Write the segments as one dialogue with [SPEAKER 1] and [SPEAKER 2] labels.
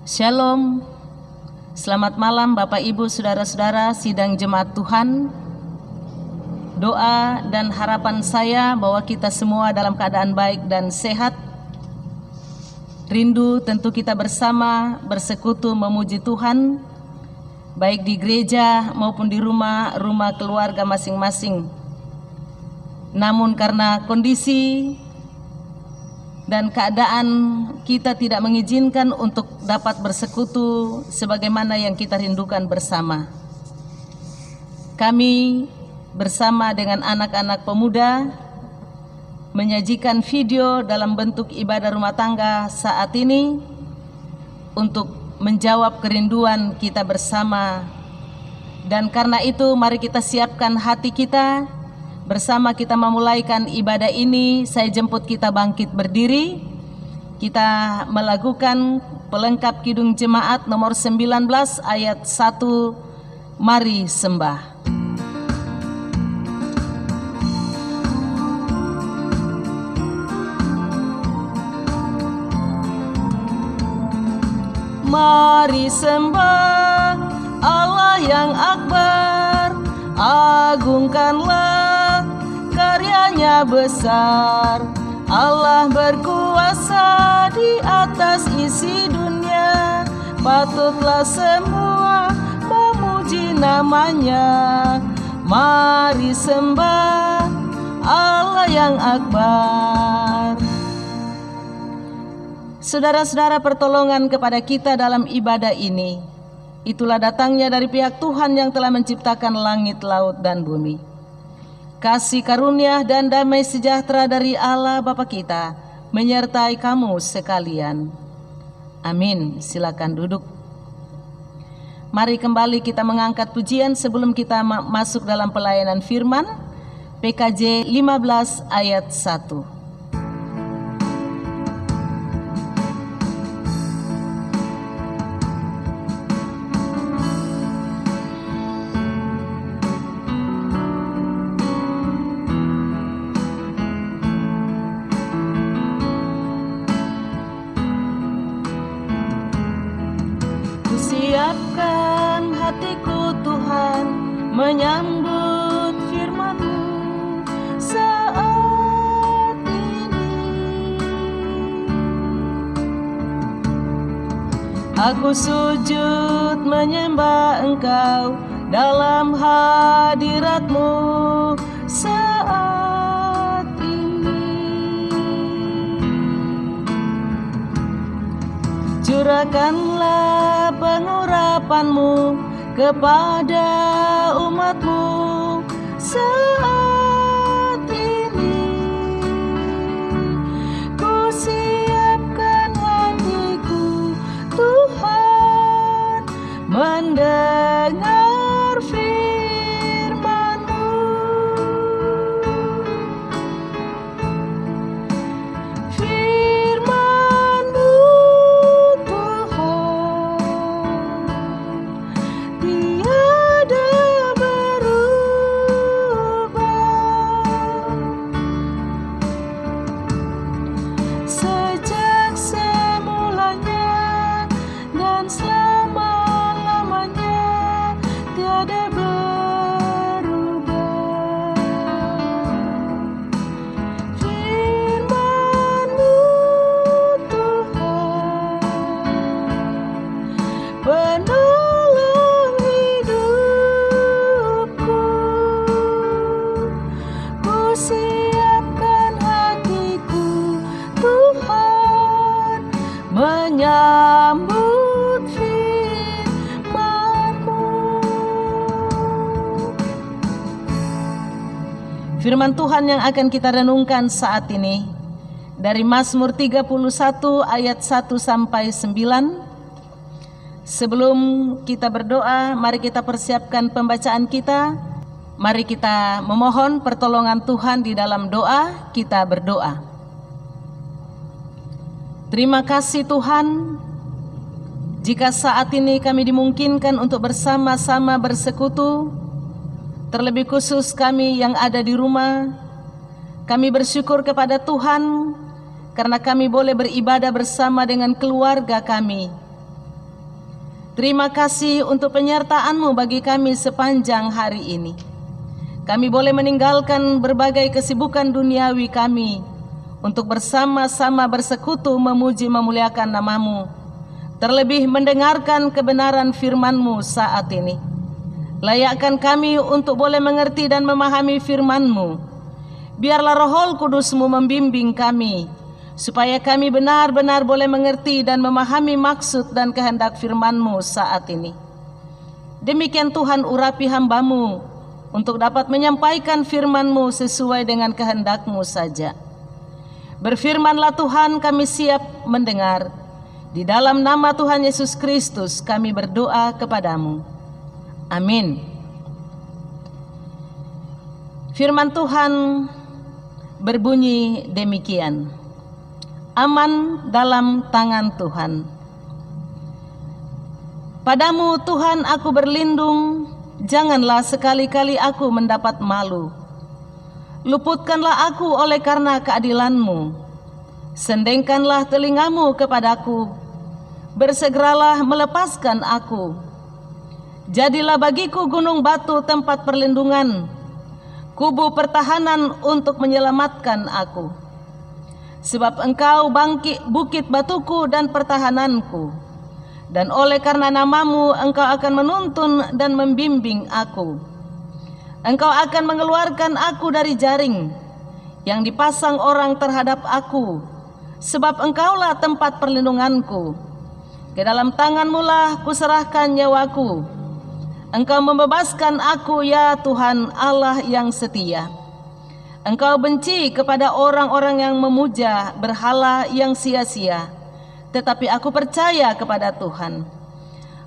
[SPEAKER 1] Shalom, selamat malam Bapak Ibu Saudara-saudara sidang jemaat Tuhan. Doa dan harapan saya bahwa kita semua dalam keadaan baik dan sehat. Rindu tentu kita bersama bersekutu memuji Tuhan, baik di gereja maupun di rumah keluarga masing-masing. Namun karena kondisi dan keadaan kita tidak mengizinkan untuk dapat bersekutu sebagaimana yang kita rindukan bersama. Kami bersama dengan anak-anak pemuda menyajikan video dalam bentuk ibadah rumah tangga saat ini untuk menjawab kerinduan kita bersama. Dan karena itu mari kita siapkan hati kita. Bersama kita memulaikan ibadah ini, saya jemput kita bangkit berdiri. Kita melakukan pelengkap kidung jemaat nomor 19 ayat 1. Mari sembah. Mari sembah Allah yang akbar, agungkanlah karyanya besar. Allah berkuasa di atas isi dunia, patutlah semua memuji namanya. Mari sembah Allah yang akbar. Saudara-saudara, pertolongan kepada kita dalam ibadah ini, itulah datangnya dari pihak Tuhan yang telah menciptakan langit, laut, dan bumi. Kasih karunia dan damai sejahtera dari Allah Bapa kita menyertai kamu sekalian. Amin. Silakan duduk. Mari kembali kita mengangkat pujian sebelum kita masuk dalam pelayanan firman. PKJ 15 ayat 1. Siapkan hatiku Tuhan menyambut firman-Mu saat ini. Aku sujud menyembah Engkau dalam hadirat-Mu saat ini. Curahkanlah pengurapan-Mu kepada umat-Mu saat ini. Ku siapkan hatiku Tuhan mendengar firman-Mu. Menyambut firman-Mu. Firman Tuhan yang akan kita renungkan saat ini dari Mazmur 31 ayat 1 sampai 9. Sebelum kita berdoa, mari kita persiapkan pembacaan kita. Mari kita memohon pertolongan Tuhan di dalam doa. Kita berdoa. Terima kasih Tuhan, jika saat ini kami dimungkinkan untuk bersama-sama bersekutu, terlebih khusus kami yang ada di rumah. Kami bersyukur kepada Tuhan karena kami boleh beribadah bersama dengan keluarga kami. Terima kasih untuk penyertaan-Mu bagi kami sepanjang hari ini. Kami boleh meninggalkan berbagai kesibukan duniawi kami untuk bersama-sama bersekutu memuji memuliakan nama-Mu, terlebih mendengarkan kebenaran firman-Mu saat ini. Layakkan kami untuk boleh mengerti dan memahami firman-Mu. Biarlah Roh Kudus-Mu membimbing kami, supaya kami benar-benar boleh mengerti dan memahami maksud dan kehendak firman-Mu saat ini. Demikian Tuhan, urapi hamba-Mu untuk dapat menyampaikan firman-Mu sesuai dengan kehendak-Mu saja. Berfirmanlah Tuhan, kami siap mendengar. Di dalam nama Tuhan Yesus Kristus kami berdoa kepadamu. Amin. Firman Tuhan berbunyi demikian. Aman dalam tangan Tuhan. Padamu Tuhan aku berlindung, janganlah sekali-kali aku mendapat malu. Luputkanlah aku oleh karena keadilan-Mu. Sendengkanlah telinga-Mu kepadaku, bersegeralah melepaskan aku. Jadilah bagiku gunung batu tempat perlindungan, kubu pertahanan untuk menyelamatkan aku. Sebab Engkau bukit batuku dan pertahananku, dan oleh karena nama-Mu Engkau akan menuntun dan membimbing aku. Engkau akan mengeluarkan aku dari jaring yang dipasang orang terhadap aku, sebab Engkaulah tempat perlindunganku. Ke dalam tangan-Mu lah kuserahkan nyawaku. Engkau membebaskan aku, ya Tuhan Allah yang setia. Engkau benci kepada orang-orang yang memuja berhala yang sia-sia, tetapi aku percaya kepada Tuhan.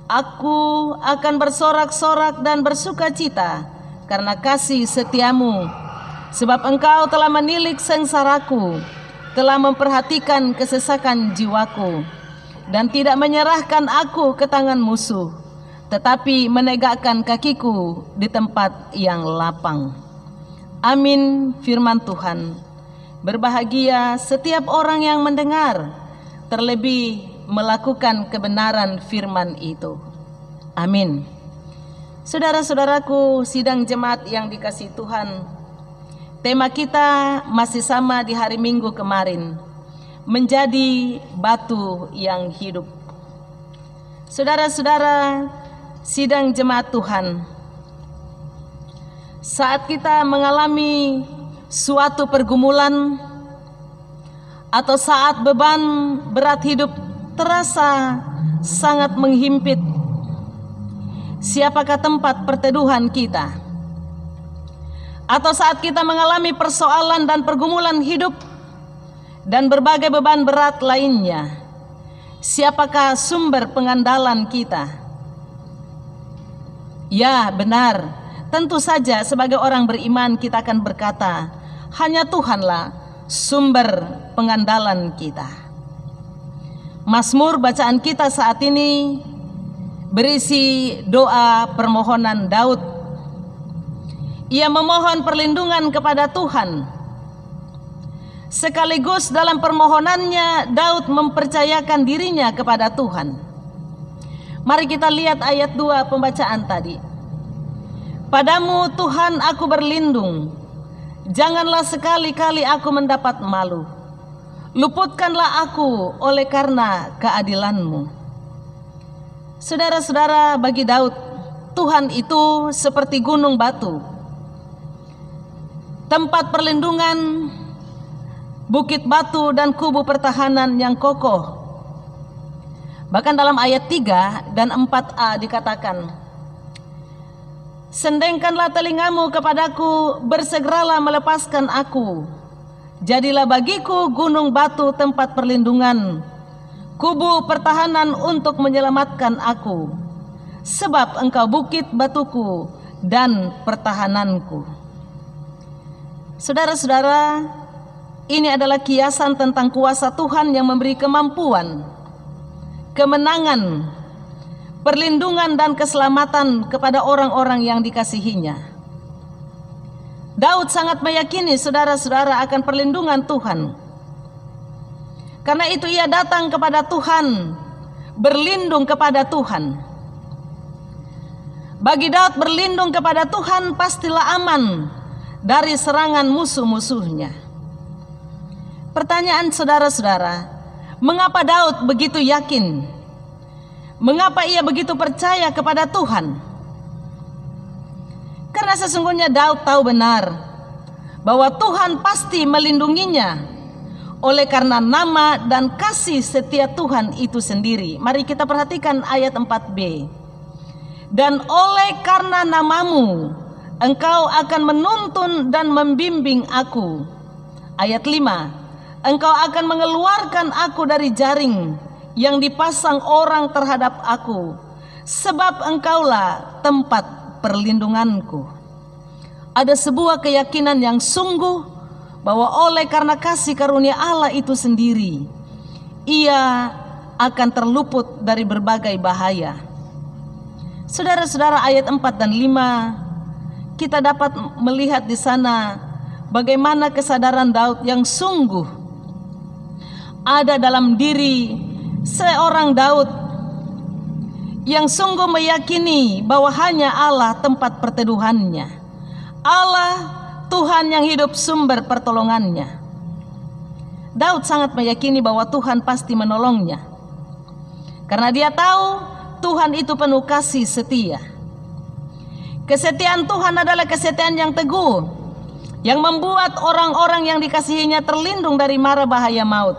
[SPEAKER 1] Aku akan bersorak-sorak dan bersukacita karena kasih setia-Mu, sebab Engkau telah menilik sengsaraku, telah memperhatikan kesesakan jiwaku, dan tidak menyerahkan aku ke tangan musuh, tetapi menegakkan kakiku di tempat yang lapang. Amin. Firman Tuhan. Berbahagia setiap orang yang mendengar, terlebih melakukan kebenaran firman itu. Amin. Saudara-saudaraku, sidang jemaat yang dikasihi Tuhan, tema kita masih sama di hari Minggu kemarin, menjadi batu yang hidup. Saudara-saudara, sidang jemaat Tuhan, saat kita mengalami suatu pergumulan atau saat beban berat hidup terasa sangat menghimpit, siapakah tempat perteduhan kita? Atau saat kita mengalami persoalan dan pergumulan hidup dan berbagai beban berat lainnya, siapakah sumber pengandalan kita? Ya, benar, tentu saja sebagai orang beriman kita akan berkata, hanya Tuhanlah sumber pengandalan kita. Mazmur bacaan kita saat ini berisi doa permohonan Daud. Ia memohon perlindungan kepada Tuhan. Sekaligus dalam permohonannya Daud mempercayakan dirinya kepada Tuhan. Mari kita lihat ayat 2 pembacaan tadi. Padamu Tuhan aku berlindung, janganlah sekali-kali aku mendapat malu. Luputkanlah aku oleh karena keadilan-Mu. Saudara-saudara, bagi Daud, Tuhan itu seperti gunung batu, tempat perlindungan, bukit batu dan kubu pertahanan yang kokoh. Bahkan dalam ayat 3 dan 4a dikatakan, sendengkanlah telinga-Mu kepadaku, bersegeralah melepaskan aku. Jadilah bagiku gunung batu tempat perlindungan, kubu pertahanan untuk menyelamatkan aku. Sebab Engkau bukit batuku dan pertahananku. Saudara-saudara, ini adalah kiasan tentang kuasa Tuhan yang memberi kemampuan, kemenangan, perlindungan dan keselamatan kepada orang-orang yang dikasihinya. Daud sangat meyakini saudara-saudara akan perlindungan Tuhan. Karena itu ia datang kepada Tuhan, berlindung kepada Tuhan. Bagi Daud berlindung kepada Tuhan pastilah aman dari serangan musuh-musuhnya. Pertanyaan saudara-saudara, mengapa Daud begitu yakin? Mengapa ia begitu percaya kepada Tuhan? Karena sesungguhnya Daud tahu benar bahwa Tuhan pasti melindunginya oleh karena nama dan kasih setia Tuhan itu sendiri. Mari kita perhatikan ayat 4b. Dan oleh karena namamu, engkau akan menuntun dan membimbing aku. Ayat 5. Engkau akan mengeluarkan aku dari jaring yang dipasang orang terhadap aku, sebab engkaulah tempat perlindunganku. Ada sebuah keyakinan yang sungguh bahwa oleh karena kasih karunia Allah itu sendiri, ia akan terluput dari berbagai bahaya. Saudara-saudara, ayat 4 dan 5 kita dapat melihat di sana bagaimana kesadaran Daud yang sungguh ada dalam diri seorang Daud yang sungguh meyakini bahwa hanya Allah tempat perteduhannya, Allah Tuhan yang hidup sumber pertolongannya. Daud sangat meyakini bahwa Tuhan pasti menolongnya, karena dia tahu Tuhan itu penuh kasih setia. Kesetiaan Tuhan adalah kesetiaan yang teguh, yang membuat orang-orang yang dikasihinya terlindung dari mara bahaya maut.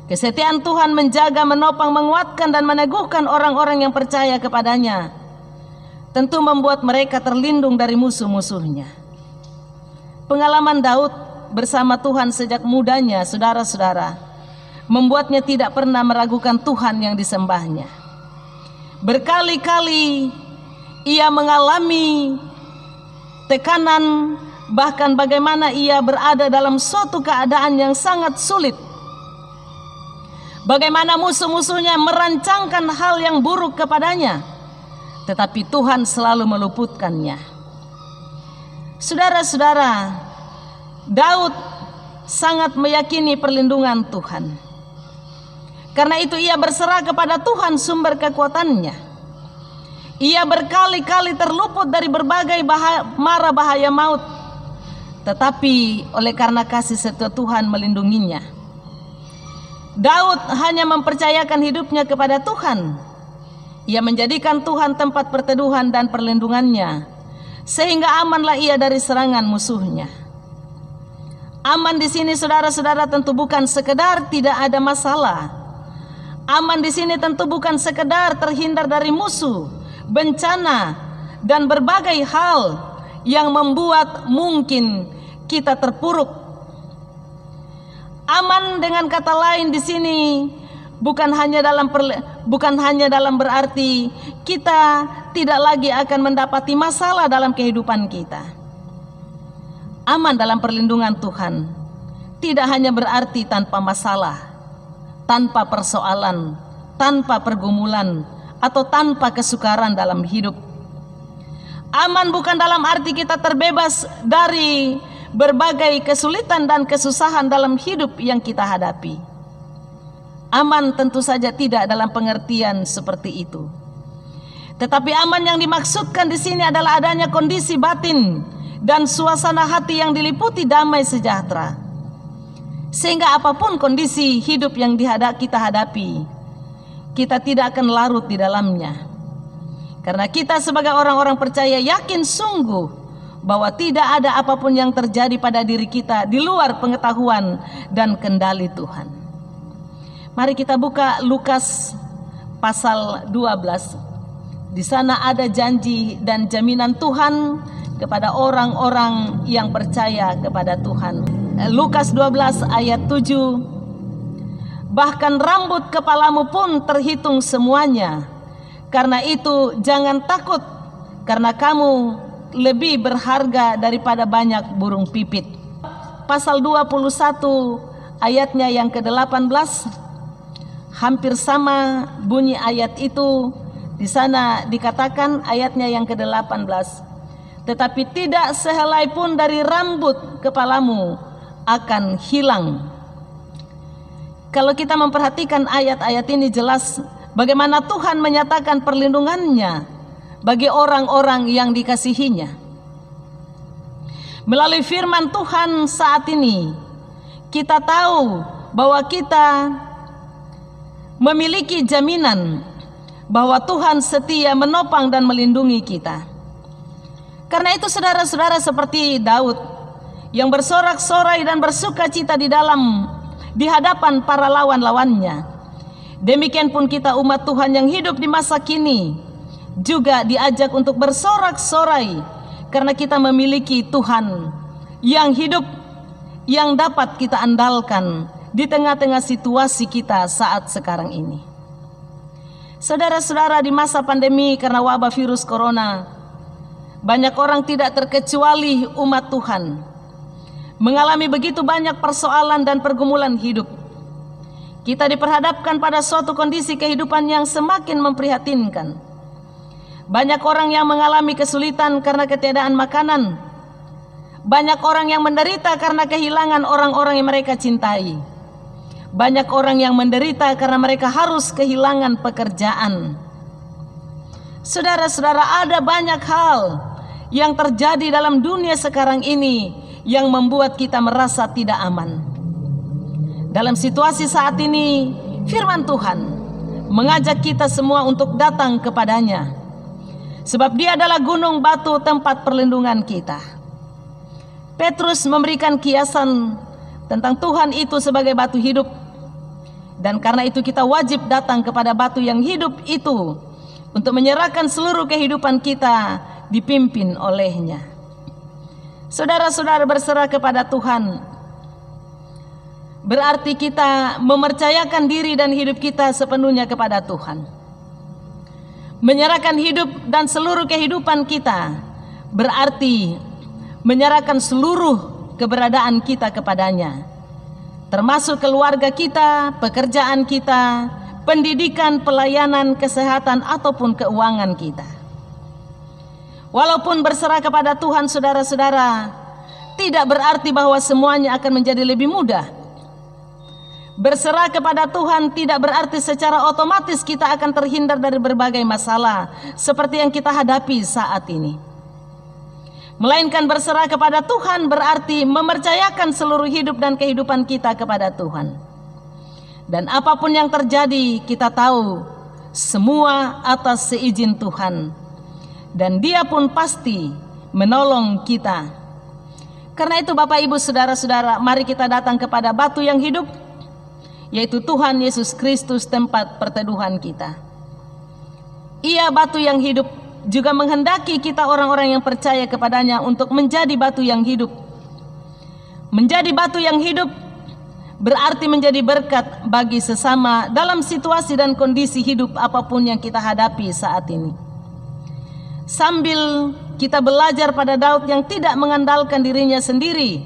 [SPEAKER 1] Kesetiaan Tuhan menjaga, menopang, menguatkan dan meneguhkan orang-orang yang percaya kepadanya. Tentu membuat mereka terlindung dari musuh-musuhnya. Pengalaman Daud bersama Tuhan sejak mudanya, saudara-saudara, membuatnya tidak pernah meragukan Tuhan yang disembahnya. Berkali-kali ia mengalami tekanan, bahkan bagaimana ia berada dalam suatu keadaan yang sangat sulit. Bagaimana musuh-musuhnya merancangkan hal yang buruk kepadanya, tetapi Tuhan selalu meluputkannya. Saudara-saudara, Daud sangat meyakini perlindungan Tuhan. Karena itu ia berserah kepada Tuhan sumber kekuatannya. Ia berkali-kali terluput dari berbagai mara bahaya maut, tetapi oleh karena kasih setia Tuhan melindunginya. Daud hanya mempercayakan hidupnya kepada Tuhan. Ia menjadikan Tuhan tempat perteduhan dan perlindungannya, sehingga amanlah ia dari serangan musuhnya. Aman di sini, saudara-saudara, tentu bukan sekedar tidak ada masalah. Aman di sini tentu bukan sekedar terhindar dari musuh, bencana, dan berbagai hal yang membuat mungkin kita terpuruk. Aman dengan kata lain di sini bukan hanya dalam berarti kita tidak lagi akan mendapati masalah dalam kehidupan kita. Aman dalam perlindungan Tuhan tidak hanya berarti tanpa masalah, tanpa persoalan, tanpa pergumulan, atau tanpa kesukaran dalam hidup. Aman bukan dalam arti kita terbebas dari berbagai kesulitan dan kesusahan dalam hidup yang kita hadapi. Aman tentu saja tidak dalam pengertian seperti itu. Tetapi aman yang dimaksudkan di sini adalah adanya kondisi batin dan suasana hati yang diliputi damai sejahtera. Sehingga apapun kondisi hidup yang kita hadapi, kita tidak akan larut di dalamnya. Karena kita sebagai orang-orang percaya yakin sungguh bahwa tidak ada apapun yang terjadi pada diri kita di luar pengetahuan dan kendali Tuhan. Mari kita buka Lukas pasal 12. Di sana ada janji dan jaminan Tuhan kepada orang-orang yang percaya kepada Tuhan. Lukas 12 ayat 7. Bahkan rambut kepalamu pun terhitung semuanya. Karena itu jangan takut, karena kamu lebih berharga daripada banyak burung pipit. Pasal 21 ayatnya yang ke-18 hampir sama bunyi ayat itu. Di sana dikatakan ayatnya yang ke-18, tetapi tidak sehelai pun dari rambut kepalamu akan hilang. Kalau kita memperhatikan ayat-ayat ini jelas bagaimana Tuhan menyatakan perlindungannya bagi orang-orang yang dikasihinya. Melalui firman Tuhan saat ini, kita tahu bahwa kita memiliki jaminan bahwa Tuhan setia menopang dan melindungi kita. Karena itu saudara-saudara, seperti Daud yang bersorak-sorai dan bersuka cita di hadapan para lawan-lawannya, demikian pun kita umat Tuhan yang hidup di masa kini juga diajak untuk bersorak-sorai karena kita memiliki Tuhan yang hidup, yang dapat kita andalkan di tengah-tengah situasi kita saat sekarang ini. Saudara-saudara, di masa pandemi karena wabah virus corona, banyak orang tidak terkecuali umat Tuhan mengalami begitu banyak persoalan dan pergumulan hidup. Kita diperhadapkan pada suatu kondisi kehidupan yang semakin memprihatinkan. Banyak orang yang mengalami kesulitan karena ketiadaan makanan. Banyak orang yang menderita karena kehilangan orang-orang yang mereka cintai. Banyak orang yang menderita karena mereka harus kehilangan pekerjaan. Saudara-saudara, ada banyak hal yang terjadi dalam dunia sekarang ini yang membuat kita merasa tidak aman. Dalam situasi saat ini, firman Tuhan mengajak kita semua untuk datang kepadanya, sebab Dia adalah gunung batu tempat perlindungan kita. Petrus memberikan kiasan tentang Tuhan itu sebagai batu hidup, dan karena itu kita wajib datang kepada batu yang hidup itu untuk menyerahkan seluruh kehidupan kita dipimpin olehnya. Saudara-saudara, berserah kepada Tuhan berarti kita mempercayakan diri dan hidup kita sepenuhnya kepada Tuhan. Menyerahkan hidup dan seluruh kehidupan kita berarti menyerahkan seluruh keberadaan kita kepadanya, termasuk keluarga kita, pekerjaan kita, pendidikan, pelayanan, kesehatan, ataupun keuangan kita. Walaupun berserah kepada Tuhan, saudara-saudara, tidak berarti bahwa semuanya akan menjadi lebih mudah. Berserah kepada Tuhan tidak berarti secara otomatis kita akan terhindar dari berbagai masalah seperti yang kita hadapi saat ini. Melainkan berserah kepada Tuhan berarti mempercayakan seluruh hidup dan kehidupan kita kepada Tuhan. Dan apapun yang terjadi, kita tahu semua atas seizin Tuhan. Dan Dia pun pasti menolong kita. Karena itu Bapak Ibu saudara-saudara, mari kita datang kepada batu yang hidup, yaitu Tuhan Yesus Kristus, tempat perteduhan kita. Ia batu yang hidup, juga menghendaki kita orang-orang yang percaya kepadanya untuk menjadi batu yang hidup. Menjadi batu yang hidup berarti menjadi berkat bagi sesama dalam situasi dan kondisi hidup apapun yang kita hadapi saat ini. Sambil kita belajar pada Daud yang tidak mengandalkan dirinya sendiri,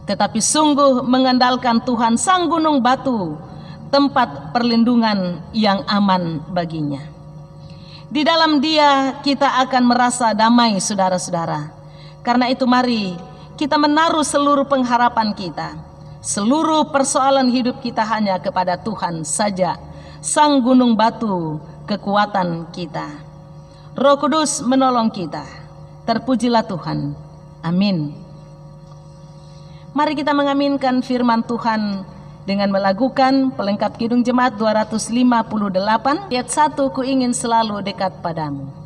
[SPEAKER 1] tetapi sungguh mengandalkan Tuhan sang gunung batu, tempat perlindungan yang aman baginya. Di dalam Dia kita akan merasa damai, saudara-saudara. Karena itu mari kita menaruh seluruh pengharapan kita, seluruh persoalan hidup kita hanya kepada Tuhan saja, sang gunung batu kekuatan kita. Roh Kudus menolong kita. Terpujilah Tuhan. Amin. Mari kita mengaminkan firman Tuhan dengan melakukan pelengkap Kidung Jemaat 258 ayat 1, ku ingin selalu dekat padamu.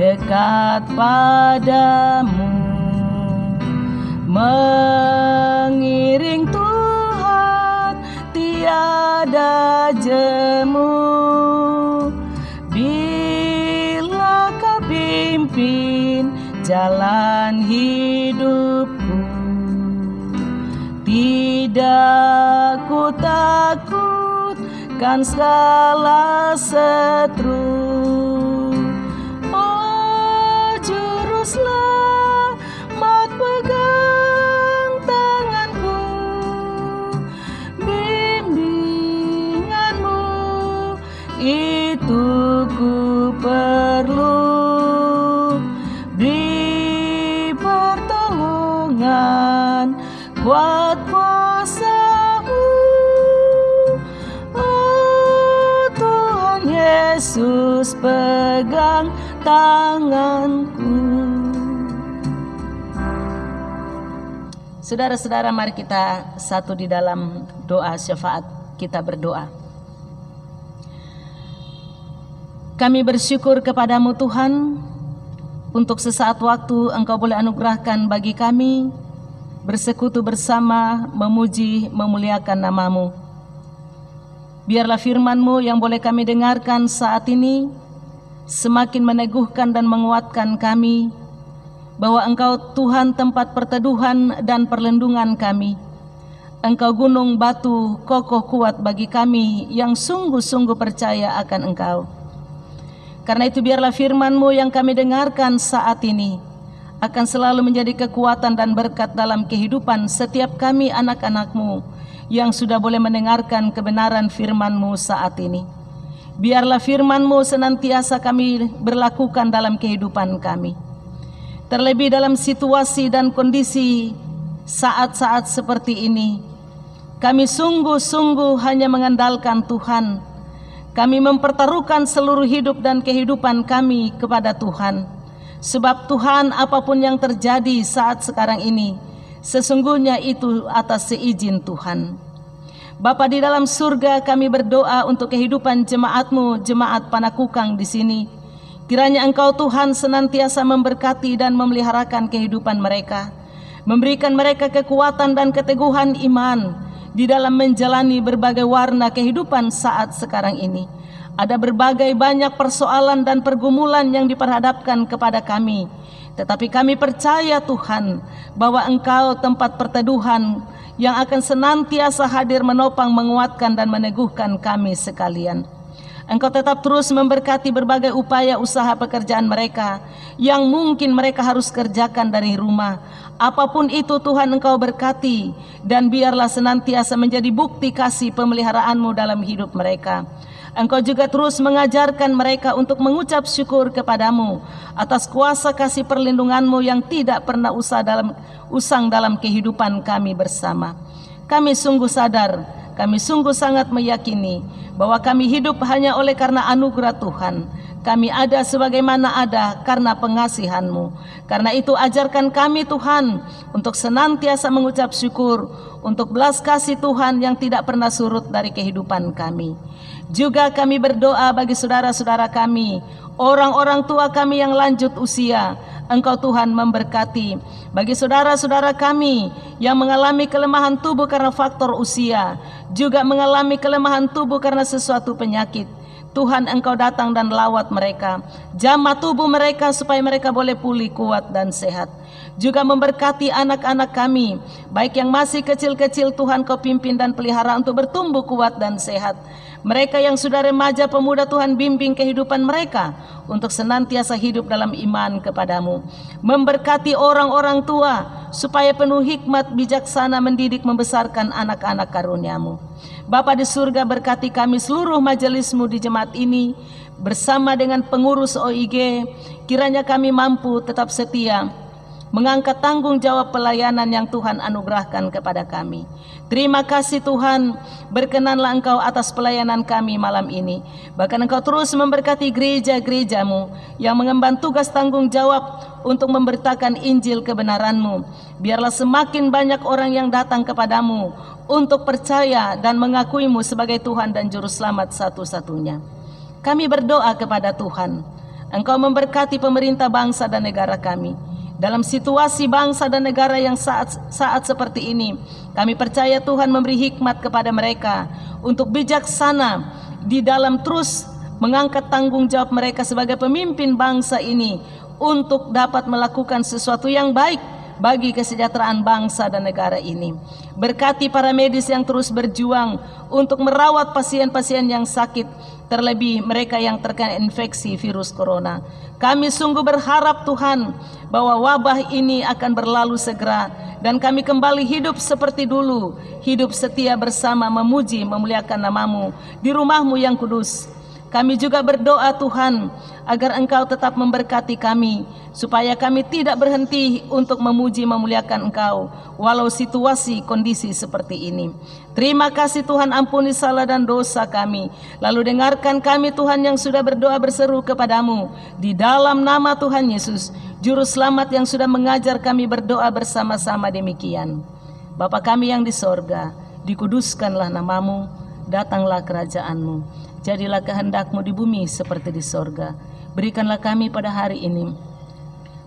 [SPEAKER 1] Dekat padamu, mengiring Tuhan tiada jemu. Bila Kau pimpin jalan hidupku, tidak ku takutkan segala setru. Juruslah kuat kuasa-Mu. Oh Tuhan Yesus, pegang tanganku. Saudara-saudara, mari kita satu di dalam doa syafaat. Kita berdoa. Kami bersyukur kepadamu Tuhan, untuk sesaat waktu Engkau boleh anugerahkan bagi kami bersekutu bersama, memuji, memuliakan nama-Mu. Biarlah firman-Mu yang boleh kami dengarkan saat ini semakin meneguhkan dan menguatkan kami, bahwa Engkau Tuhan tempat perteduhan dan perlindungan kami. Engkau gunung batu kokoh kuat bagi kami yang sungguh-sungguh percaya akan Engkau. Karena itu biarlah firman-Mu yang kami dengarkan saat ini akan selalu menjadi kekuatan dan berkat dalam kehidupan setiap kami anak-anak-Mu yang sudah boleh mendengarkan kebenaran firman-Mu saat ini. Biarlah firman-Mu senantiasa kami berlakukan dalam kehidupan kami. Terlebih dalam situasi dan kondisi saat-saat seperti ini, kami sungguh-sungguh hanya mengandalkan Tuhan. Kami mempertaruhkan seluruh hidup dan kehidupan kami kepada Tuhan. Sebab Tuhan, apapun yang terjadi saat sekarang ini, sesungguhnya itu atas seizin Tuhan. Bapa di dalam surga, kami berdoa untuk kehidupan jemaat-Mu, jemaat Panakukang di sini. Kiranya Engkau Tuhan senantiasa memberkati dan memeliharakan kehidupan mereka, memberikan mereka kekuatan dan keteguhan iman di dalam menjalani berbagai warna kehidupan saat sekarang ini. Ada berbagai banyak persoalan dan pergumulan yang diperhadapkan kepada kami. Tetapi kami percaya Tuhan bahwa Engkau tempat perteduhan yang akan senantiasa hadir menopang, menguatkan dan meneguhkan kami sekalian. Engkau tetap terus memberkati berbagai upaya usaha pekerjaan mereka yang mungkin mereka harus kerjakan dari rumah. Apapun itu Tuhan, Engkau berkati dan biarlah senantiasa menjadi bukti kasih pemeliharaan-Mu dalam hidup mereka. Engkau juga terus mengajarkan mereka untuk mengucap syukur kepadamu atas kuasa kasih perlindungan-Mu yang tidak pernah usang dalam kehidupan kami bersama. Kami sungguh sadar, kami sungguh sangat meyakini bahwa kami hidup hanya oleh karena anugerah Tuhan. Kami ada sebagaimana ada karena pengasihan-Mu. Karena itu ajarkan kami Tuhan untuk senantiasa mengucap syukur untuk belas kasih Tuhan yang tidak pernah surut dari kehidupan kami. Juga kami berdoa bagi saudara-saudara kami, orang-orang tua kami yang lanjut usia. Engkau Tuhan memberkati. Bagi saudara-saudara kami yang mengalami kelemahan tubuh karena faktor usia, juga mengalami kelemahan tubuh karena sesuatu penyakit, Tuhan Engkau datang dan lawat mereka, jamah tubuh mereka supaya mereka boleh pulih, kuat dan sehat. Juga memberkati anak-anak kami, baik yang masih kecil-kecil, Tuhan Kau pimpin dan pelihara untuk bertumbuh kuat dan sehat. Mereka yang sudah remaja pemuda, Tuhan bimbing kehidupan mereka untuk senantiasa hidup dalam iman kepadamu. Memberkati orang-orang tua supaya penuh hikmat bijaksana mendidik membesarkan anak-anak karunia-Mu. Bapa di surga, berkati kami seluruh majelis-Mu di jemaat ini bersama dengan pengurus OIG. Kiranya kami mampu tetap setia mengangkat tanggung jawab pelayanan yang Tuhan anugerahkan kepada kami. Terima kasih Tuhan, berkenanlah Engkau atas pelayanan kami malam ini. Bahkan Engkau terus memberkati gereja-gereja-Mu yang mengemban tugas tanggung jawab untuk memberitakan Injil kebenaran-Mu. Biarlah semakin banyak orang yang datang kepadamu untuk percaya dan mengakui-Mu sebagai Tuhan dan Juru Selamat satu-satunya. Kami berdoa kepada Tuhan, Engkau memberkati pemerintah bangsa dan negara kami. Dalam situasi bangsa dan negara yang saat seperti ini, kami percaya Tuhan memberi hikmat kepada mereka untuk bijaksana di dalam terus mengangkat tanggung jawab mereka sebagai pemimpin bangsa ini untuk dapat melakukan sesuatu yang baik bagi kesejahteraan bangsa dan negara ini. Berkati para medis yang terus berjuang untuk merawat pasien-pasien yang sakit, terlebih mereka yang terkena infeksi virus corona. Kami sungguh berharap Tuhan bahwa wabah ini akan berlalu segera dan kami kembali hidup seperti dulu, hidup setia bersama memuji memuliakan nama-Mu di rumah-Mu yang kudus. Kami juga berdoa Tuhan agar Engkau tetap memberkati kami, supaya kami tidak berhenti untuk memuji memuliakan Engkau walau situasi kondisi seperti ini. Terima kasih Tuhan, ampuni salah dan dosa kami. Lalu dengarkan kami Tuhan yang sudah berdoa berseru kepadamu di dalam nama Tuhan Yesus, Juru Selamat yang sudah mengajar kami berdoa bersama-sama demikian. Bapa kami yang di sorga, dikuduskanlah namamu, datanglah kerajaan-Mu. Jadilah kehendak-Mu di bumi seperti di sorga. Berikanlah kami pada hari ini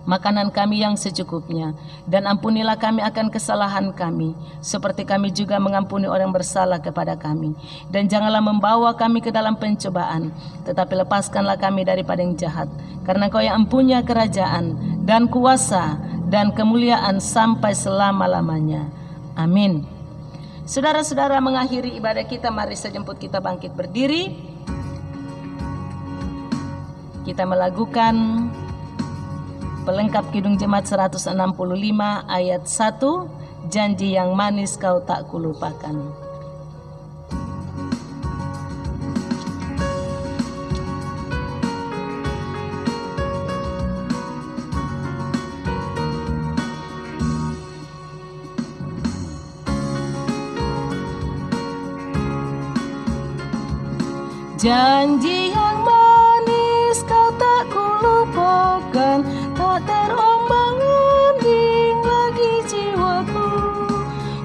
[SPEAKER 1] makanan kami yang secukupnya, dan ampunilah kami akan kesalahan kami, seperti kami juga mengampuni orang bersalah kepada kami. Dan janganlah membawa kami ke dalam pencobaan, tetapi lepaskanlah kami daripada yang jahat. Karena Engkau yang mempunyai kerajaan dan kuasa dan kemuliaan sampai selama-lamanya. Amin. Saudara-saudara, mengakhiri ibadah kita, mari sejemput kita bangkit berdiri. Kita melakukan pelengkap Kidung Jemaat 165 ayat 1, janji yang manis kau tak kulupakan. Janji yang manis kau tak kulupakan, tak terombang-ambing lagi jiwaku.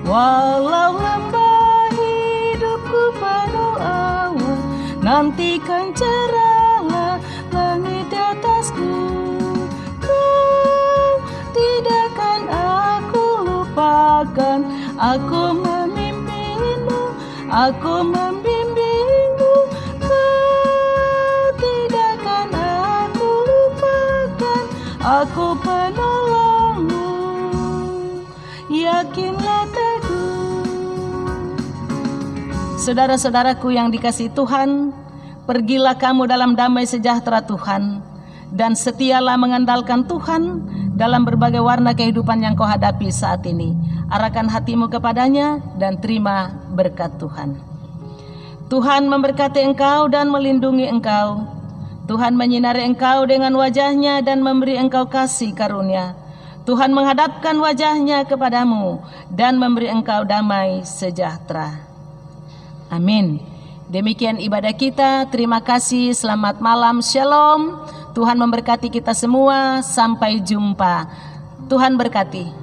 [SPEAKER 1] Walau lembah hidupku penuh awan, nantikan cerahlah langit di atasku. Kau tidakkan aku lupakan, aku memimpinmu, aku membimbingmu. Aku penolongmu, yakinlah teguh. Saudara-saudaraku yang dikasihi Tuhan, pergilah kamu dalam damai sejahtera Tuhan, dan setialah mengandalkan Tuhan dalam berbagai warna kehidupan yang kau hadapi saat ini. Arahkan hatimu kepadanya dan terima berkat Tuhan. Tuhan memberkati engkau dan melindungi engkau. Tuhan menyinari engkau dengan wajah-Nya dan memberi engkau kasih karunia. Tuhan menghadapkan wajah-Nya kepadamu dan memberi engkau damai sejahtera. Amin. Demikian ibadah kita. Terima kasih. Selamat malam. Shalom. Tuhan memberkati kita semua. Sampai jumpa. Tuhan berkati.